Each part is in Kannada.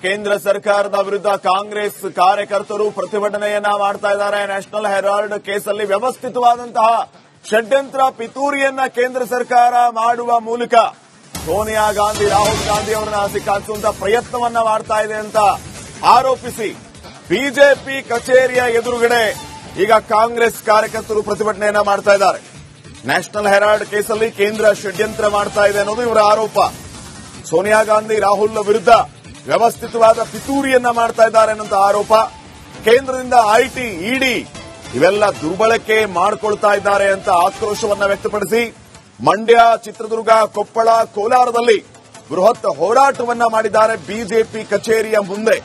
ಕೇಂದ್ರ ಸರ್ಕಾರದ ವಿರುದ್ಧ ಕಾಂಗ್ರೆಸ್ ಕಾರ್ಯಕರ್ತರು ಪ್ರತಿಭಟನೆಯನ್ನ ಮಾಡ್ತಾ ಇದ್ದಾರೆ. ನ್ಯಾಷನಲ್ ಹೆರಾಲ್ಡ್ ಕೇಸಲ್ಲಿ ವ್ಯವಸ್ಥಿತವಾದಂತಹ ಷಡ್ಯಂತ್ರ ಪಿತೂರಿಯನ್ನ ಕೇಂದ್ರ ಸರ್ಕಾರ ಮಾಡುವ ಮೂಲಕ ಸೋನಿಯಾ ಗಾಂಧಿ, ರಾಹುಲ್ ಗಾಂಧಿ ಅವರನ್ನ ಸಿಕ್ಕಾಕಿಸುವಂತಹ ಪ್ರಯತ್ನವನ್ನ ಮಾಡ್ತಾ ಇದೆ ಅಂತ ಆರೋಪಿಸಿ ಬಿಜೆಪಿ ಕಚೇರಿಯ ಎದುರುಗಡೆ ಈಗ ಕಾಂಗ್ರೆಸ್ ಕಾರ್ಯಕರ್ತರು ಪ್ರತಿಭಟನೆಯನ್ನ ಮಾಡ್ತಾ ಇದ್ದಾರೆ. ನ್ಯಾಷನಲ್ ಹೆರಾಲ್ಡ್ ಕೇಸಲ್ಲಿ ಕೇಂದ್ರ ಷಡ್ಯಂತ್ರ ಮಾಡ್ತಾ ಇದೆ ಅನ್ನೋದು ಇವರ ಆರೋಪ. ಸೋನಿಯಾ ಗಾಂಧಿ, ರಾಹುಲ್ ವಿರುದ್ಧ ವ್ಯವಸ್ಥಿತವಾದ ಪಿತೂರಿಯನ್ನ ಮಾಡ್ತಾ ಇದ್ದಾರೆ ಅನ್ನೋ ಆರೋಪ. ಕೇಂದ್ರದಿಂದ ಐಟಿ, ಇಡಿ ಇವೆಲ್ಲ ದುರ್ಬಳಕೆ ಮಾಡಿಕೊಳ್ತಾ ಇದ್ದಾರೆ ಅಂತ ಆಕ್ರೋಶವನ್ನ ವ್ಯಕ್ತಪಡಿಸಿ ಮಂಡ್ಯ, ಚಿತ್ರದುರ್ಗ, ಕೊಪ್ಪಳ, ಕೋಲಾರದಲ್ಲಿ ಬೃಹತ್ ಹೋರಾಟವನ್ನ ಮಾಡಿದ್ದಾರೆ ಬಿಜೆಪಿ ಕಚೇರಿಯ ಮುಂದೆ.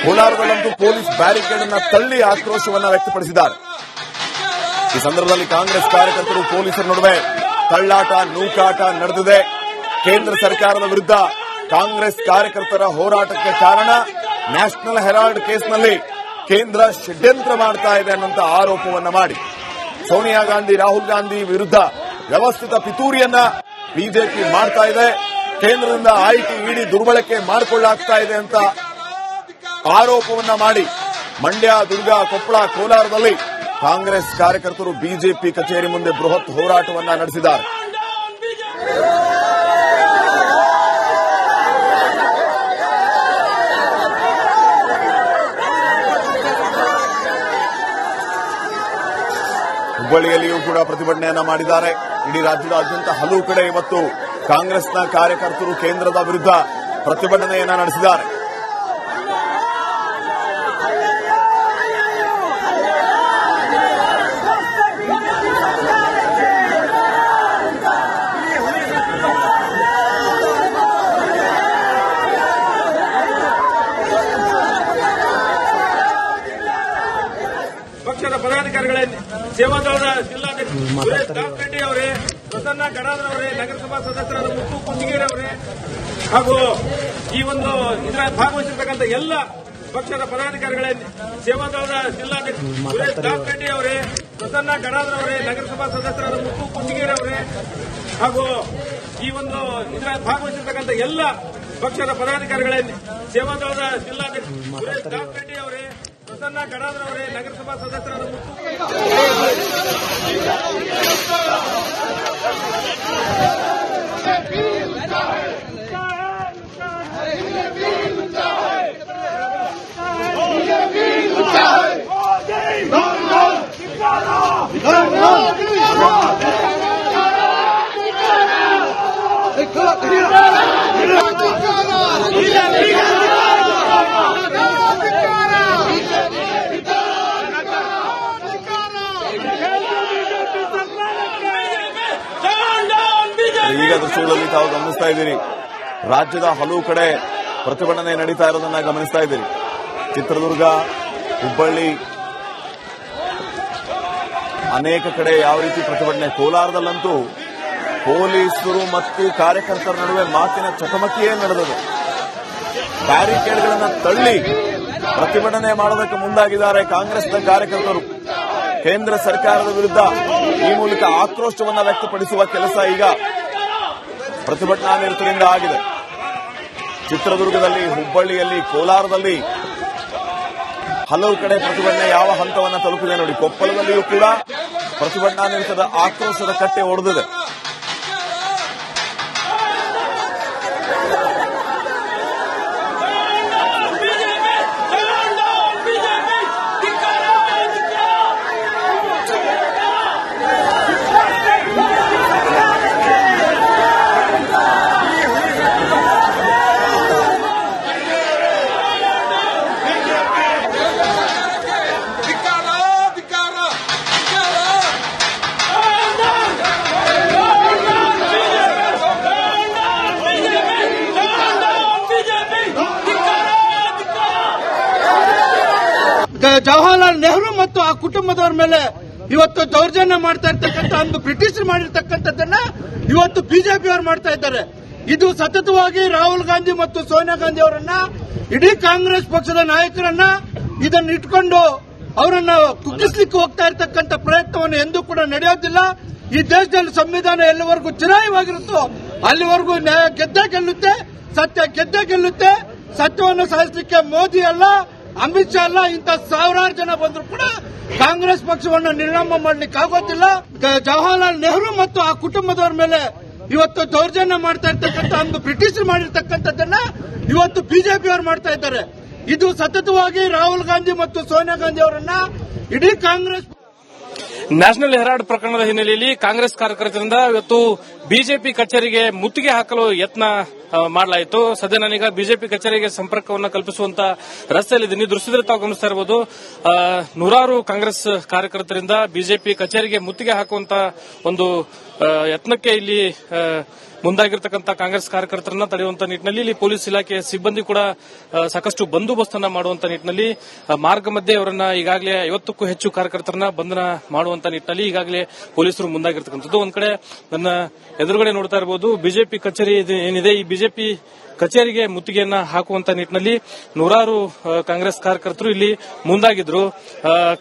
ಕೋಲಾರದಲ್ಲಂತೂ ಪೊಲೀಸ್ ಬ್ಯಾರಿಕೇಡ್ ಅನ್ನ ತಳ್ಳಿ ಆಕ್ರೋಶವನ್ನ ವ್ಯಕ್ತಪಡಿಸಿದ್ದಾರೆ. ಈ ಸಂದರ್ಭದಲ್ಲಿ ಕಾಂಗ್ರೆಸ್ ಕಾರ್ಯಕರ್ತರು ಪೊಲೀಸರ ನಡುವೆ ತಳ್ಳಾಟ, ನೂಕಾಟ ನಡೆದಿದೆ. ಕೇಂದ್ರ ಸರ್ಕಾರದ ವಿರುದ್ಧ ಕಾಂಗ್ರೆಸ್ ಕಾರ್ಯಕರ್ತರ ಹೋರಾಟಕ್ಕೆ ಕಾರಣ ನ್ಯಾಷನಲ್ ಹೆರಾಲ್ಡ್ ಕೇಸ್ನಲ್ಲಿ ಕೇಂದ್ರ ಷಡ್ಯಂತ್ರ ಮಾಡ್ತಾ ಇದೆ ಅನ್ನುವಂತ ಆರೋಪವನ್ನ ಮಾಡಿ ಸೋನಿಯಾ ಗಾಂಧಿ, ರಾಹುಲ್ ಗಾಂಧಿ ವಿರುದ್ಧ ವ್ಯವಸ್ಥಿತ ಪಿತೂರಿಯನ್ನ ಬಿಜೆಪಿ ಮಾಡ್ತಾ ಇದೆ. ಕೇಂದ್ರದಿಂದ ಐಟಿ, ಇಡಿ ದುರ್ಬಳಕೆ ಮಾಡಿಕೊಳ್ಳಾಗ್ತಾ ಇದೆ ಅಂತ ಆರೋಪವನ್ನ ಮಾಡಿ ಮಂಡ್ಯ, ದುರ್ಗ, ಕೊಪ್ಪಳ, ಕೋಲಾರದಲ್ಲಿ ಕಾಂಗ್ರೆಸ್ ಕಾರ್ಯಕರ್ತರು ಬಿಜೆಪಿ ಕಚೇರಿ ಮುಂದೆ ಬೃಹತ್ ಹೋರಾಟವನ್ನ ನಡೆಸಿದ್ದಾರೆ. ಹುಬ್ಬಳ್ಳಿಯಲ್ಲಿಯೂ ಕೂಡ ಪ್ರತಿಭಟನೆಯನ್ನ ಮಾಡಿದ್ದಾರೆ. ಇಡೀ ರಾಜ್ಯದಾದ್ಯಂತ ಹಲವು ಕಡೆ ಇವತ್ತು ಕಾಂಗ್ರೆಸ್ನ ಕಾರ್ಯಕರ್ತರು ಕೇಂದ್ರದ ವಿರುದ್ಧ ಪ್ರತಿಭಟನೆಯನ್ನ ನಡೆಸಿದ್ದಾರೆ. ಪಕ್ಷದ ಪದಾಧಿಕಾರಿಗಳೇ, ಸೇವಾದಳದ ಜಿಲ್ಲಾಧ್ಯಕ್ಷ ಸುರೇಶ್ ದಾಸರೆಡ್ಡಿ ಅವರೇ, ಪ್ರಸನ್ನ ಗಡಾದ್ರ ಅವರೇ, ನಗರಸಭಾ ಸದಸ್ಯರಾದ ಮುತ್ತು ಕುಂಜಿಗೇರಿ ಅವರೇ ಹಾಗೂ ಈ ಒಂದು ಇದರ ಭಾಗವಹಿಸಿರ್ತಕ್ಕಂಥ ಎಲ್ಲ ಪಕ್ಷದ ಪದಾಧಿಕಾರಿಗಳೇ, ಸೇವಾದಳದ ಜಿಲ್ಲಾಧ್ಯಕ್ಷ ಸುರೇಶ್ ದಾಸರೆಡ್ಡಿ ಅವರೇ, ಪ್ರಸನ್ನ ಗಡಾದ್ರ ಅವರೇ, ನಗರಸಭಾ ಸದಸ್ಯರಾದ ಮುತ್ತು ಕುಂಜಿಗೇರಿ ಅವರೇ ಹಾಗೂ ಈ ಒಂದು ಇದರ ಭಾಗವಹಿಸಿರ್ತಕ್ಕಂಥ ಎಲ್ಲ ಪಕ್ಷದ ಪದಾಧಿಕಾರಿಗಳೇ, ಸೇವಾದಳದ ಜಿಲ್ಲಾಧ್ಯಕ್ಷ ಸುರೇಶ್ ದಾಸರೆಡ್ಡಿ ಅವರೇ, ಪ್ರಸನ್ನ ಗಡಾದ್ರ ಅವರೇ, ನಗರಸಭಾ ಸದಸ್ಯರಾದ ಈಗ ದೃಶ್ಯಗಳಲ್ಲಿ ತಾವು ಗಮನಿಸ್ತಾ ಇದ್ದೀರಿ. ರಾಜ್ಯದ ಹಲವು ಕಡೆ ಪ್ರತಿಭಟನೆ ನಡೀತಾ ಇರೋದನ್ನ ಗಮನಿಸ್ತಾ ಇದ್ದೀರಿ. ಚಿತ್ರದುರ್ಗ, ಹುಬ್ಬಳ್ಳಿ, ಅನೇಕ ಕಡೆ ಯಾವ ರೀತಿ ಪ್ರತಿಭಟನೆ. ಕೋಲಾರದಲ್ಲಂತೂ ಪೊಲೀಸರು ಮತ್ತು ಕಾರ್ಯಕರ್ತರ ನಡುವೆ ಮಾತಿನ ಚಕಮಕಿಯೇ ನಡೆದದು. ಬ್ಯಾರಿಕೇಡ್ಗಳನ್ನು ತಳ್ಳಿ ಪ್ರತಿಭಟನೆ ಮಾಡೋದಕ್ಕೆ ಮುಂದಾಗಿದ್ದಾರೆ ಕಾಂಗ್ರೆಸ್ನ ಕಾರ್ಯಕರ್ತರು. ಕೇಂದ್ರ ಸರ್ಕಾರದ ವಿರುದ್ಧ ಈ ಮೂಲಕ ಆಕ್ರೋಶವನ್ನ ವ್ಯಕ್ತಪಡಿಸುವ ಕೆಲಸ ಈಗ ಪ್ರತಿಭಟನಾ ನಿರತರಿಂದ ಆಗಿದೆ. ಚಿತ್ರದುರ್ಗದಲ್ಲಿ, ಹುಬ್ಬಳ್ಳಿಯಲ್ಲಿ, ಕೋಲಾರದಲ್ಲಿ ಹಲವು ಕಡೆ ಪ್ರತಿಭಟನೆ ಯಾವ ಹಂತವನ್ನ ತಲುಪಿದೆ ನೋಡಿ. ಕೊಪ್ಪಳದಲ್ಲಿಯೂ ಕೂಡ ಪ್ರತಿಭಟನಾ ನಿರತದ ಆಕ್ರೋಶದ ಕಟ್ಟೆ ಒಡೆದಿದೆ. ಜವಾಹರ್ಲಾಲ್ ನೆಹರು ಮತ್ತು ಆ ಕುಟುಂಬದವರ ಮೇಲೆ ಇವತ್ತು ದೌರ್ಜನ್ಯ ಮಾಡ್ತಾ ಇರ್ತಕ್ಕಂಥ ಒಂದು ಬ್ರಿಟಿಷರು ಮಾಡಿರ್ತಕ್ಕಂಥದ್ದನ್ನ ಇವತ್ತು ಬಿಜೆಪಿಯವರು ಮಾಡ್ತಾ ಇದ್ದಾರೆ. ಇದು ಸತತವಾಗಿ ರಾಹುಲ್ ಗಾಂಧಿ ಮತ್ತು ಸೋನಿಯಾ ಗಾಂಧಿ ಅವರನ್ನ, ಇಡೀ ಕಾಂಗ್ರೆಸ್ ಪಕ್ಷದ ನಾಯಕರನ್ನ ಇದನ್ನ ಇಟ್ಕೊಂಡು ಅವರನ್ನ ಕುಗ್ಗಿಸ್ಲಿಕ್ಕೆ ಹೋಗ್ತಾ ಇರ್ತಕ್ಕಂಥ ಪ್ರಯತ್ನವನ್ನು ಎಂದೂ ಕೂಡ ನಡೆಯೋದಿಲ್ಲ. ಈ ದೇಶದಲ್ಲಿ ಸಂವಿಧಾನ ಎಲ್ಲಿವರೆಗೂ ಚಿರಾಯವಾಗಿರುತ್ತೋ ಅಲ್ಲಿವರೆಗೂ ನ್ಯಾಯ ಗೆದ್ದೇ ಗೆಲ್ಲುತ್ತೆ, ಸತ್ಯ ಗೆದ್ದೇ ಗೆಲ್ಲುತ್ತೆ. ಸತ್ಯವನ್ನು ಸಾಧಿಸಲಿಕ್ಕೆ ಮೋದಿ ಅಲ್ಲ, ಅಮಿತ್ ಶಾ ಅಲ್ಲ, ಇಂಥ ಸಾವಿರಾರು ಜನ ಬಂದ್ರು ಕೂಡ ಕಾಂಗ್ರೆಸ್ ಪಕ್ಷವನ್ನು ನಿರ್ನಾಮ ಮಾಡಲಿಕ್ಕೆ ಆಗೋದಿಲ್ಲ. ಜವಾಹರ್ಲಾಲ್ ನೆಹರು ಮತ್ತು ಆ ಕುಟುಂಬದವರ ಮೇಲೆ ಇವತ್ತು ದೌರ್ಜನ್ಯ ಮಾಡ್ತಾ ಇರ್ತಕ್ಕಂಥ ಒಂದು ಬ್ರಿಟಿಷರು ಮಾಡಿರ್ತಕ್ಕಂಥದ್ದನ್ನ ಇವತ್ತು ಬಿಜೆಪಿಯವರು ಮಾಡ್ತಾ ಇದ್ದಾರೆ. ಇದು ಸತತವಾಗಿ ರಾಹುಲ್ ಗಾಂಧಿ ಮತ್ತು ಸೋನಿಯಾ ಗಾಂಧಿ ಅವರನ್ನ ಇಡೀ ಕಾಂಗ್ರೆಸ್ ನ್ಯಾಷನಲ್ ಹೆರಾಲ್ಡ್ ಪ್ರಕರಣದ ಹಿನ್ನೆಲೆಯಲ್ಲಿ ಕಾಂಗ್ರೆಸ್ ಕಾರ್ಯಕರ್ತರಿಂದ ಇವತ್ತು ಬಿಜೆಪಿ ಕಚೇರಿಗೆ ಮುತ್ತಿಗೆ ಹಾಕಲು ಯತ್ನ ಮಾಡಲಾಯಿತು. ಸದ್ಯ ನಾನೀಗ ಬಿಜೆಪಿ ಕಚೇರಿಗೆ ಸಂಪರ್ಕವನ್ನು ಕಲ್ಪಿಸುವಂತ ರಸ್ತೆಯಲ್ಲಿದ್ದೀನಿ. ದೃಶ್ಯದಲ್ಲಿ ತಾವು ಗಮನಿಸ್ತಾ ಇರಬಹುದು, ನೂರಾರು ಕಾಂಗ್ರೆಸ್ ಕಾರ್ಯಕರ್ತರಿಂದ ಬಿಜೆಪಿ ಕಚೇರಿಗೆ ಮುತ್ತಿಗೆ ಹಾಕುವಂತ ಒಂದು ಯತ್ನಕ್ಕೆ ಇಲ್ಲಿ ಮುಂದಾಗಿರ್ತಕ್ಕಂಥ ಕಾಂಗ್ರೆಸ್ ಕಾರ್ಯಕರ್ತರನ್ನ ತಡೆಯುವಂತ ನಿಟ್ಟಿನಲ್ಲಿ ಇಲ್ಲಿ ಪೊಲೀಸ್ ಇಲಾಖೆಯ ಸಿಬ್ಬಂದಿ ಕೂಡ ಸಾಕಷ್ಟು ಬಂದೋಬಸ್ತನ್ನ ಮಾಡುವಂತ ನಿಟ್ಟಿನಲ್ಲಿ ಮಾರ್ಗ ಮಧ್ಯೆ ಅವರನ್ನ ಈಗಾಗಲೇ 50ಕ್ಕೂ ಹೆಚ್ಚು ಕಾರ್ಯಕರ್ತರನ್ನ ಬಂಧನ ಮಾಡುವಂತ ನಿಟ್ಟಿನಲ್ಲಿ ಈಗಾಗಲೇ ಪೊಲೀಸರು ಮುಂದಾಗಿರ್ತಕ್ಕಂಥದ್ದು. ಒಂದ್ ಕಡೆ ನನ್ನ ಎದುರುಗಡೆ ನೋಡ್ತಾ ಇರಬಹುದು, ಬಿಜೆಪಿ ಕಚೇರಿ ಏನಿದೆ, ಈ ಬಿಜೆಪಿ ಕಚೇರಿಗೆ ಮುತ್ತಿಗೆಯನ್ನ ಹಾಕುವಂತ ನಿಟ್ಟಿನಲ್ಲಿ ನೂರಾರು ಕಾಂಗ್ರೆಸ್ ಕಾರ್ಯಕರ್ತರು ಇಲ್ಲಿ ಮುಂದಾಗಿದ್ರು.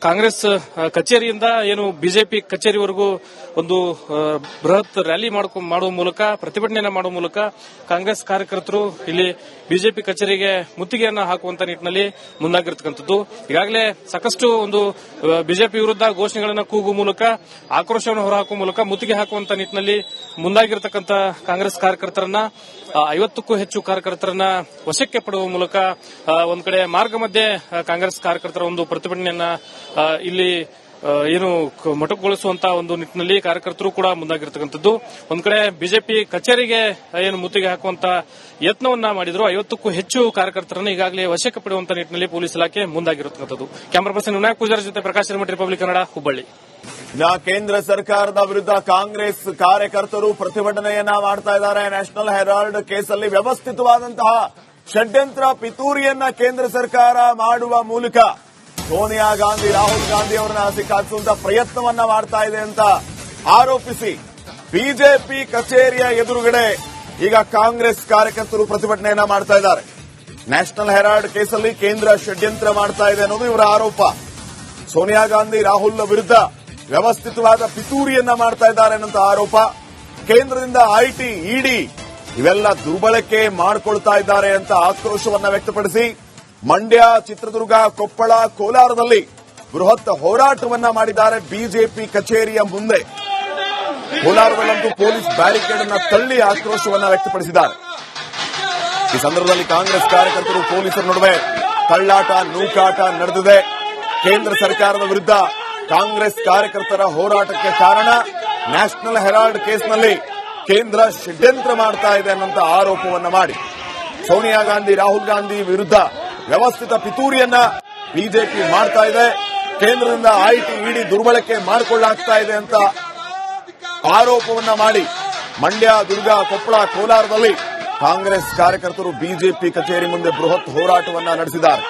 ಕಾಂಗ್ರೆಸ್ ಕಚೇರಿಯಿಂದ ಏನು ಬಿಜೆಪಿ ಕಚೇರಿವರೆಗೂ ಒಂದು ಬೃಹತ್ ರ್ಯಾಲಿ ಮಾಡುವ ಮೂಲಕ, ಪ್ರತಿಭಟನೆಯನ್ನ ಮಾಡುವ ಮೂಲಕ ಕಾಂಗ್ರೆಸ್ ಕಾರ್ಯಕರ್ತರು ಇಲ್ಲಿ ಬಿಜೆಪಿ ಕಚೇರಿಗೆ ಮುತ್ತಿಗೆಯನ್ನ ಹಾಕುವಂತ ನಿಟ್ಟಿನಲ್ಲಿ ಮುಂದಾಗಿರ್ತಕ್ಕಂಥದ್ದು. ಈಗಾಗಲೇ ಸಾಕಷ್ಟು ಒಂದು ಬಿಜೆಪಿ ವಿರುದ್ಧ ಘೋಷಣೆಗಳನ್ನು ಕೂಗುವ ಮೂಲಕ, ಆಕ್ರೋಶವನ್ನು ಹೊರಹಾಕುವ ಮೂಲಕ ಮುತ್ತಿಗೆ ಹಾಕುವಂತ ನಿಟ್ಟಿನಲ್ಲಿ ಮುಂದಾಗಿರ್ತಕ್ಕಂಥ ಕಾಂಗ್ರೆಸ್ ಕಾರ್ಯಕರ್ತರನ್ನ 50ಕ್ಕೂ ಹೆಚ್ಚು ಕಾರ್ಯಕರ್ತರನ್ನ ವಶಕ್ಕೆ ಪಡುವ ಮೂಲಕ ಒಂದ್ ಕಡೆ ಮಾರ್ಗ ಮಧ್ಯೆ ಕಾಂಗ್ರೆಸ್ ಕಾರ್ಯಕರ್ತರ ಒಂದು ಪ್ರತಿಭಟನೆಯನ್ನ ಇಲ್ಲಿ ಏನು ಮೊಟಕುಗೊಳಿಸುವಂತಹ ಒಂದು ನಿಟ್ಟಿನಲ್ಲಿ ಕಾರ್ಯಕರ್ತರು ಕೂಡ ಮುಂದಾಗಿರ್ತಕ್ಕಂಥದ್ದು. ಒಂದ್ ಕಡೆ ಬಿಜೆಪಿ ಕಚೇರಿಗೆ ಏನು ಮುತ್ತಿಗೆ ಹಾಕುವಂತ ಯತ್ನವನ್ನ ಮಾಡಿದ್ರು. 50ಕ್ಕೂ ಹೆಚ್ಚು ಕಾರ್ಯಕರ್ತರನ್ನು ಈಗಾಗಲೇ ವಶಕ್ಕೆ ಪಡೆಯುವಂತ ನಿಟ್ಟಿನಲ್ಲಿ ಪೊಲೀಸ್ ಇಲಾಖೆ ಮುಂದಾಗಿರತಕ್ಕಂಥದ್ದು. ಕ್ಯಾಮರಾ ಪರ್ಸನ್ ವಿನಾಯಕ್ ಪೂಜಾರಿ ಜೊತೆ ಪ್ರಕಾಶ್ ರೆಡ್ಡಿ, ರಿಪಬ್ಲಿಕ್ ಕನ್ನಡ, ಹುಬ್ಬಳ್ಳಿ. ಕೇಂದ್ರ ಸರ್ಕಾರದ ವಿರುದ್ಧ ಕಾಂಗ್ರೆಸ್ ಕಾರ್ಯಕರ್ತರು ಪ್ರತಿಭಟನೆಯನ್ನ ಮಾಡ್ತಾ ಇದ್ದಾರೆ. ನ್ಯಾಷನಲ್ ಹೆರಾಲ್ಡ್ ಕೇಸಲ್ಲಿ ವ್ಯವಸ್ಥಿತವಾದಂತಹ ಷಡ್ಯಂತ್ರ ಪಿತೂರಿಯನ್ನ ಕೇಂದ್ರ ಸರ್ಕಾರ ಮಾಡುವ ಮೂಲಕ ಸೋನಿಯಾ ಗಾಂಧಿ, ರಾಹುಲ್ ಗಾಂಧಿ ಅವರನ್ನ ಸಿಕ್ಕಾಕಿಸುವಂತ ಪ್ರಯತ್ನವನ್ನ ಮಾಡ್ತಾ ಇದೆ ಅಂತ ಆರೋಪಿಸಿ ಬಿಜೆಪಿ ಕಚೇರಿಯ ಎದುರುಗಡೆ ಈಗ ಕಾಂಗ್ರೆಸ್ ಕಾರ್ಯಕರ್ತರು ಪ್ರತಿಭಟನೆಯನ್ನ ಮಾಡ್ತಾ ಇದ್ದಾರೆ. ನ್ಯಾಷನಲ್ ಹೆರಾಲ್ಡ್ ಕೇಸಲ್ಲಿ ಕೇಂದ್ರ ಷಡ್ಯಂತ್ರ ಮಾಡ್ತಾ ಇದೆ ಅನ್ನೋದು ಇವರ ಆರೋಪ. ಸೋನಿಯಾ ಗಾಂಧಿ, ರಾಹುಲ್ ವಿರುದ್ಧ ವ್ಯವಸ್ಥಿತವಾದ ಪಿತೂರಿಯನ್ನ ಮಾಡ್ತಾ ಇದ್ದಾರೆ ಅನ್ನೋ ಆರೋಪ. ಕೇಂದ್ರದಿಂದ ಐಟಿ, ಇಡಿ ಇವೆಲ್ಲ ದುರ್ಬಳಕೆ ಮಾಡಿಕೊಳ್ತಾ ಇದ್ದಾರೆ ಅಂತ ಆಕ್ರೋಶವನ್ನ ವ್ಯಕ್ತಪಡಿಸಿ ಮಂಡ್ಯ, ಚಿತ್ರದುರ್ಗ, ಕೊಪ್ಪಳ, ಕೋಲಾರದಲ್ಲಿ ಬೃಹತ್ ಹೋರಾಟವನ್ನ ಮಾಡಿದ್ದಾರೆ ಬಿಜೆಪಿ ಕಚೇರಿಯ ಮುಂದೆ. ಕೋಲಾರದಲ್ಲಂತೂ ಪೊಲೀಸ್ ಬ್ಯಾರಿಕೇಡ್ ಅನ್ನ ತಳ್ಳಿ ಆಕ್ರೋಶವನ್ನ ವ್ಯಕ್ತಪಡಿಸಿದ್ದಾರೆ. ಈ ಸಂದರ್ಭದಲ್ಲಿ ಕಾಂಗ್ರೆಸ್ ಕಾರ್ಯಕರ್ತರು ಪೊಲೀಸರ ನಡುವೆ ತಳ್ಳಾಟ, ನೂಕಾಟ ನಡೆದಿದೆ. ಕೇಂದ್ರ ಸರ್ಕಾರದ ವಿರುದ್ಧ ಕಾಂಗ್ರೆಸ್ ಕಾರ್ಯಕರ್ತರ ಹೋರಾಟಕ್ಕೆ ಕಾರಣ ನ್ಯಾಷನಲ್ ಹೆರಾಲ್ಡ್ ಕೇಸ್ನಲ್ಲಿ ಕೇಂದ್ರ ಷಡ್ಯಂತ್ರ ಮಾಡ್ತಾ ಇದೆ ಅನ್ನೋಂಥ ಆರೋಪವನ್ನ ಮಾಡಿ ಸೋನಿಯಾ ಗಾಂಧಿ, ರಾಹುಲ್ ಗಾಂಧಿ ವಿರುದ್ಧ ವ್ಯವಸ್ಥಿತ ಪಿತೂರಿಯನ್ನ ಬಿಜೆಪಿ ಮಾಡ್ತಾ ಇದೆ. ಕೇಂದ್ರದಿಂದ ಐಟಿ, ಇಡಿ ದುರ್ಬಳಕೆ ಮಾಡಿಕೊಳ್ಳಾಗ್ತಾ ಇದೆ ಅಂತ ಆರೋಪವನ್ನ ಮಾಡಿ ಮಂಡ್ಯ, ದುರ್ಗ, ಕೊಪ್ಪಳ, ಕೋಲಾರದಲ್ಲಿ ಕಾಂಗ್ರೆಸ್ ಕಾರ್ಯಕರ್ತರು ಬಿಜೆಪಿ ಕಚೇರಿ ಮುಂದೆ ಬೃಹತ್ ಹೋರಾಟವನ್ನ ನಡೆಸಿದ್ದಾರೆ.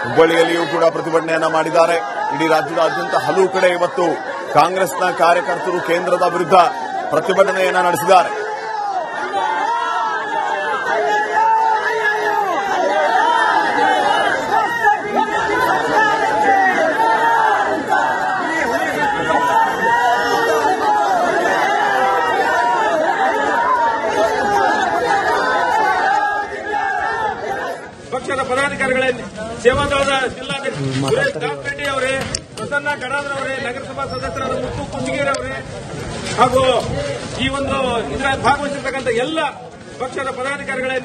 ಹುಬ್ಬಳ್ಳಿಯಲ್ಲಿಯೂ ಕೂಡ ಪ್ರತಿಭಟನೆಯನ್ನ ಮಾಡಿದ್ದಾರೆ. ಇಡೀ ರಾಜ್ಯದಾದ್ಯಂತ ಹಲವು ಕಡೆ ಇವತ್ತು ಕಾಂಗ್ರೆಸ್ನ ಕಾರ್ಯಕರ್ತರು ಕೇಂದ್ರದ ವಿರುದ್ಧ ಪ್ರತಿಭಟನೆಯನ್ನ ನಡೆಸಿದ್ದಾರೆ. ಪಕ್ಷದ ಪದಾಧಿಕಾರಿಗಳೇ, ಸೇವಾದಳದ ಜಿಲ್ಲಾಧ್ಯಕ್ಷ ಸುರೇಶ್ ದಾಸರೆಡ್ಡಿ ಅವರೇ, ಪ್ರಸನ್ನ ಗಡಾದ್ರ ಅವರೇ, ನಗರಸಭಾ ಸದಸ್ಯರಾದ ಮುತ್ತು ಕುಂಜಿಗೇರಿ ಅವರೇ ಹಾಗೂ ಈ ಒಂದು ಇದರಲ್ಲಿ ಭಾಗವಹಿಸಿರ್ತಕ್ಕಂಥ ಎಲ್ಲ ಪಕ್ಷದ ಪದಾಧಿಕಾರಿಗಳೇ,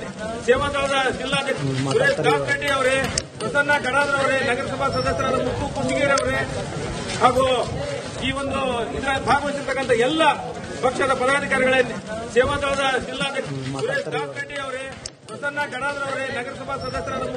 ಸೇವಾದಳದ ಜಿಲ್ಲಾಧ್ಯಕ್ಷ ಸುರೇಶ್ ದಾಸರೆಡ್ಡಿ ಅವರೇ, ಪ್ರಸನ್ನ ಗಡಾದ್ರ ಅವರೇ, ನಗರಸಭಾ ಸದಸ್ಯರಾದ ಮುತ್ತು ಕುಂಜಿಗೇರಿ ಅವರೇ ಹಾಗೂ ಈ ಒಂದು ಇದರಲ್ಲಿ ಭಾಗವಹಿಸಿರ್ತಕ್ಕಂಥ ಎಲ್ಲ ಪಕ್ಷದ ಪದಾಧಿಕಾರಿಗಳೇ, ಸೇವಾದಳದ ಜಿಲ್ಲಾಧ್ಯಕ್ಷ ಸುರೇಶ್ ದಾಸರೆಡ್ಡಿ ಅವರೇ, ಪ್ರಸನ್ನ ಗಡಾದ್ರ ಅವರೇ, ನಗರಸಭಾ ಸದಸ್ಯರಾದ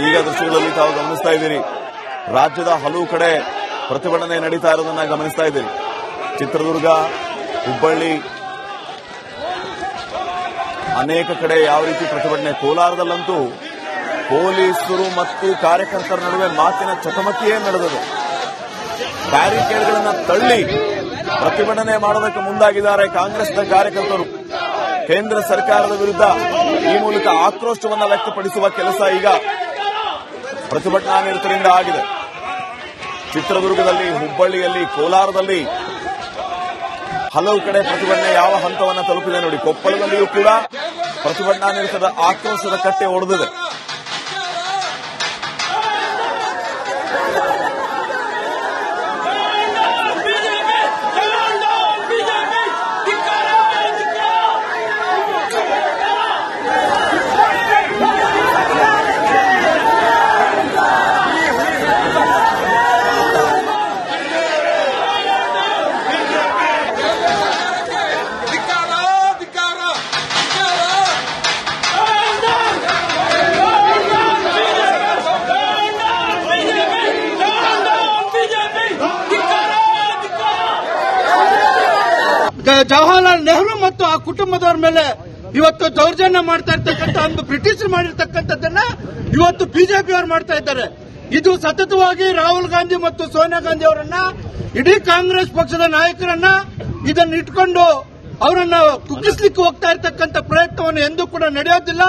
ಈಗ ದೃಶ್ಯಗಳಲ್ಲಿ ತಾವು ಗಮನಿಸ್ತಾ ಇದ್ದೀರಿ, ರಾಜ್ಯದ ಹಲವು ಕಡೆ ಪ್ರತಿಭಟನೆ ನಡೀತಾ ಇರೋದನ್ನ ಗಮನಿಸ್ತಾ ಇದ್ದೀರಿ. ಚಿತ್ರದುರ್ಗ, ಹುಬ್ಬಳ್ಳಿ, ಅನೇಕ ಕಡೆ ಯಾವ ರೀತಿ ಪ್ರತಿಭಟನೆ. ಕೋಲಾರದಲ್ಲಂತೂ ಪೊಲೀಸರು ಮತ್ತು ಕಾರ್ಯಕರ್ತರ ನಡುವೆ ಮಾತಿನ ಚಕಮಕಿಯೇ ನಡೆದಿದೆ. ಬ್ಯಾರಿಕೇಡ್ಗಳನ್ನು ತಳ್ಳಿ ಪ್ರತಿಭಟನೆ ಮಾಡೋದಕ್ಕೆ ಮುಂದಾಗಿದ್ದಾರೆ ಕಾಂಗ್ರೆಸ್ನ ಕಾರ್ಯಕರ್ತರು. ಕೇಂದ್ರ ಸರ್ಕಾರದ ವಿರುದ್ಧ ಈ ಮೂಲಕ ಆಕ್ರೋಶವನ್ನು ವ್ಯಕ್ತಪಡಿಸುವ ಕೆಲಸ ಈಗ ಪ್ರತಿಭಟನಾ ನಿರತರಿಂದ ಆಗಿದೆ. ಚಿತ್ರದುರ್ಗದಲ್ಲಿ, ಹುಬ್ಬಳ್ಳಿಯಲ್ಲಿ, ಕೋಲಾರದಲ್ಲಿ ಹಲವು ಕಡೆ ಪ್ರತಿಭಟನೆ ಯಾವ ಹಂತವನ್ನು ತಲುಪಿದೆ ನೋಡಿ. ಕೊಪ್ಪಳದಲ್ಲಿಯೂ ಕೂಡ ಪ್ರತಿಭಟನಾ ನಿರತರ ಆಕ್ರೋಶದ ಕಟ್ಟೆ ಒಡೆದಿದೆ. ಜವಾಹರ್ಲಾಲ್ ನೆಹರು ಮತ್ತು ಆ ಕುಟುಂಬದವರ ಮೇಲೆ ಇವತ್ತು ದೌರ್ಜನ್ಯ ಮಾಡ್ತಾ ಇರ್ತಕ್ಕಂಥ ಒಂದು ಬ್ರಿಟಿಷರು ಮಾಡಿರ್ತಕ್ಕಂಥದ್ದನ್ನ ಇವತ್ತು ಬಿಜೆಪಿಯವರು ಮಾಡ್ತಾ ಇದ್ದಾರೆ. ಇದು ಸತತವಾಗಿ ರಾಹುಲ್ ಗಾಂಧಿ ಮತ್ತು ಸೋನಿಯಾ ಗಾಂಧಿ ಅವರನ್ನ, ಇಡೀ ಕಾಂಗ್ರೆಸ್ ಪಕ್ಷದ ನಾಯಕರನ್ನ ಇದನ್ನ ಇಟ್ಕೊಂಡು ಅವರನ್ನ ಕುಗ್ಗಿಸ್ಲಿಕ್ಕೆ ಹೋಗ್ತಾ ಇರ್ತಕ್ಕಂಥ ಪ್ರಯತ್ನವನ್ನು ಎಂದೂ ಕೂಡ ನಡೆಯೋದಿಲ್ಲ.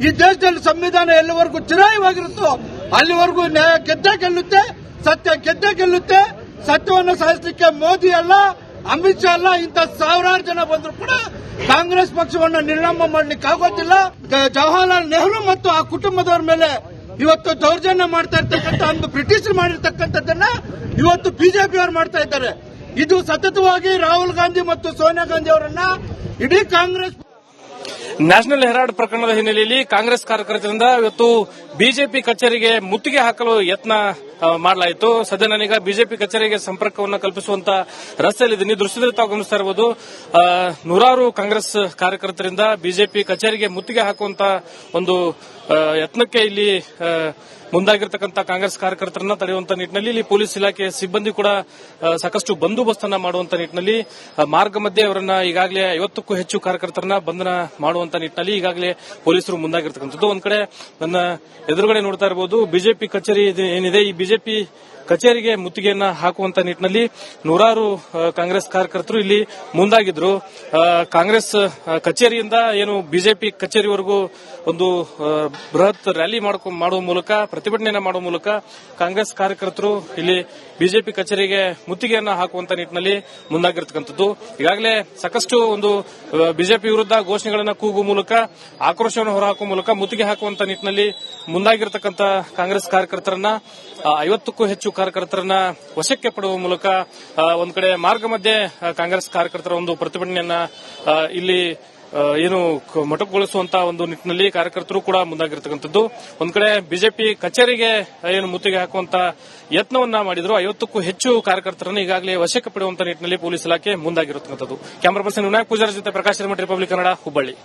ಈ ದೇಶದಲ್ಲಿ ಸಂವಿಧಾನ ಎಲ್ಲಿವರೆಗೂ ಚಿರಾಯವಾಗಿರುತ್ತೋ ಅಲ್ಲಿವರೆಗೂ ನ್ಯಾಯ ಗೆದ್ದೇ ಗೆಲ್ಲುತ್ತೆ, ಸತ್ಯ ಗೆದ್ದೇ ಗೆಲ್ಲುತ್ತೆ. ಸತ್ಯವನ್ನು ಸಾಧಿಸಲಿಕ್ಕೆ ಮೋದಿ ಅಲ್ಲ, ಅಮಿತ್ ಶಾ ಅಲ್ಲ, ಇಂಥ ಸಾವಿರಾರು ಜನ ಬಂದರೂ ಕೂಡ ಕಾಂಗ್ರೆಸ್ ಪಕ್ಷವನ್ನು ನಿರ್ನಾಮ ಮಾಡಲಿಕ್ಕೆ ಆಗೋದಿಲ್ಲ. ಜವಾಹರ್ಲಾಲ್ ನೆಹರು ಮತ್ತು ಆ ಕುಟುಂಬದವರ ಮೇಲೆ ಇವತ್ತು ದೌರ್ಜನ್ಯ ಮಾಡ್ತಾ ಇರ್ತಕ್ಕಂಥ ಒಂದು ಬ್ರಿಟಿಷರು ಮಾಡಿರ್ತಕ್ಕಂಥದ್ದನ್ನ ಇವತ್ತು ಬಿಜೆಪಿಯವರು ಮಾಡ್ತಾ ಇದ್ದಾರೆ. ಇದು ಸತತವಾಗಿ ರಾಹುಲ್ ಗಾಂಧಿ ಮತ್ತು ಸೋನಿಯಾ ಗಾಂಧಿ ಅವರನ್ನ, ಇಡೀ ಕಾಂಗ್ರೆಸ್ ನ್ಯಾಷನಲ್ ಹೆರಾಲ್ಡ್ ಪ್ರಕರಣದ ಹಿನ್ನೆಲೆಯಲ್ಲಿ ಕಾಂಗ್ರೆಸ್ ಕಾರ್ಯಕರ್ತರಿಂದ ಇವತ್ತು ಬಿಜೆಪಿ ಕಚೇರಿಗೆ ಮುತ್ತಿಗೆ ಹಾಕಲು ಯತ್ನ ಮಾಡಲಾಯಿತು. ಸದ್ಯ ನಾನೀಗ ಬಿಜೆಪಿ ಕಚೇರಿಗೆ ಸಂಪರ್ಕವನ್ನು ಕಲ್ಪಿಸುವಂತ ರಸ್ತೆಯಲ್ಲಿದ್ದೀನಿ. ದೃಶ್ಯದಲ್ಲಿ ತಾವು ಗಮನಿಸ್ತಾ ಇರಬಹುದು, ನೂರಾರು ಕಾಂಗ್ರೆಸ್ ಕಾರ್ಯಕರ್ತರಿಂದ ಬಿಜೆಪಿ ಕಚೇರಿಗೆ ಮುತ್ತಿಗೆ ಹಾಕುವಂತ ಒಂದು ಯತ್ನಕ್ಕೆ ಇಲ್ಲಿ ಮುಂದಾಗಿರ್ತಕ್ಕಂಥ ಕಾಂಗ್ರೆಸ್ ಕಾರ್ಯಕರ್ತರನ್ನ ತಡೆಯುವಂತ ನಿಟ್ಟಿನಲ್ಲಿ ಇಲ್ಲಿ ಪೊಲೀಸ್ ಇಲಾಖೆ ಸಿಬ್ಬಂದಿ ಕೂಡ ಸಾಕಷ್ಟು ಬಂದೋಬಸ್ತನ್ನ ಮಾಡುವಂತ ನಿಟ್ಟಿನಲ್ಲಿ ಮಾರ್ಗ ಮಧ್ಯೆ ಅವರನ್ನ ಈಗಾಗಲೇ 50ಕ್ಕೂ ಹೆಚ್ಚು ಕಾರ್ಯಕರ್ತರನ್ನ ಬಂಧನ ಮಾಡುವಂತ ನಿಟ್ಟಿನಲ್ಲಿ ಈಗಾಗಲೇ ಪೊಲೀಸರು ಮುಂದಾಗಿರ್ತಕ್ಕಂಥದ್ದು. ಒಂದ್ ಕಡೆ ನನ್ನ ಎದುರುಗಡೆ ನೋಡ್ತಾ ಇರಬಹುದು, ಬಿಜೆಪಿ ಕಚೇರಿ ಏನಿದೆ, ಈ ಬಿಜೆಪಿ ಕಚೇರಿಗೆ ಮುತ್ತಿಗೆಯನ್ನ ಹಾಕುವಂತ ನಿಟ್ಟಿನಲ್ಲಿ ನೂರಾರು ಕಾಂಗ್ರೆಸ್ ಕಾರ್ಯಕರ್ತರು ಇಲ್ಲಿ ಮುಂದಾಗಿದ್ರು. ಕಾಂಗ್ರೆಸ್ ಕಚೇರಿಯಿಂದ ಏನು ಬಿಜೆಪಿ ಕಚೇರಿವರೆಗೂ ಒಂದು ಬೃಹತ್ ರ್ಯಾಲಿ ಮಾಡುವ ಮೂಲಕ, ಪ್ರತಿಭಟನೆಯನ್ನ ಮಾಡುವ ಮೂಲಕ ಕಾಂಗ್ರೆಸ್ ಕಾರ್ಯಕರ್ತರು ಇಲ್ಲಿ ಬಿಜೆಪಿ ಕಚೇರಿಗೆ ಮುತ್ತಿಗೆಯನ್ನ ಹಾಕುವಂತ ನಿಟ್ಟಿನಲ್ಲಿ ಮುಂದಾಗಿರ್ತಕ್ಕಂಥದ್ದು. ಈಗಾಗಲೇ ಸಾಕಷ್ಟು ಒಂದು ಬಿಜೆಪಿ ವಿರುದ್ಧ ಘೋಷಣೆಗಳನ್ನ ಕೂಗುವ ಮೂಲಕ, ಆಕ್ರೋಶವನ್ನು ಹೊರಹಾಕುವ ಮೂಲಕ ಮುತ್ತಿಗೆ ಹಾಕುವಂತ ನಿಟ್ಟಿನಲ್ಲಿ ಮುಂದಾಗಿರ್ತಕ್ಕಂಥ ಕಾಂಗ್ರೆಸ್ ಕಾರ್ಯಕರ್ತರನ್ನ 50ಕ್ಕೂ ಹೆಚ್ಚು ಕಾರ್ಯಕರ್ತರನ್ನ ವಶಕ್ಕೆ ಪಡುವ ಮೂಲಕ ಒಂದ್ ಕಡೆ ಮಾರ್ಗ ಮಧ್ಯೆ ಕಾಂಗ್ರೆಸ್ ಕಾರ್ಯಕರ್ತರ ಒಂದು ಪ್ರತಿಭಟನೆಯನ್ನ ಇಲ್ಲಿ ಏನು ಮೊಟಕುಗೊಳಿಸುವಂತ ಒಂದು ನಿಟ್ಟಿನಲ್ಲಿ ಕಾರ್ಯಕರ್ತರು ಕೂಡ ಮುಂದಾಗಿರ್ತಕ್ಕಂಥದ್ದು. ಒಂದ್ ಕಡೆ ಬಿಜೆಪಿ ಕಚೇರಿಗೆ ಏನು ಮುತ್ತಿಗೆ ಹಾಕುವಂತ ಯತ್ನವನ್ನ ಮಾಡಿದ್ರು. 50ಕ್ಕೂ ಹೆಚ್ಚು ಕಾರ್ಯಕರ್ತರನ್ನು ಈಗಾಗಲೇ ವಶಕ್ಕೆ ಪಡೆಯುವಂತ ನಿಟ್ಟಿನಲ್ಲಿ ಪೊಲೀಸ್ ಇಲಾಖೆ ಮುಂದಾಗಿರತಕ್ಕಂಥದ್ದು. ಕ್ಯಾಮರಾ ಪರ್ಸನ್ ವಿನಾಯಕ್ ಪೂಜಾರಿ ಜೊತೆ ಪ್ರಕಾಶ್ ರಿಪಬ್ಲಿಕ್ ಕನ್ನಡ, ಹುಬ್ಬಳ್ಳಿ.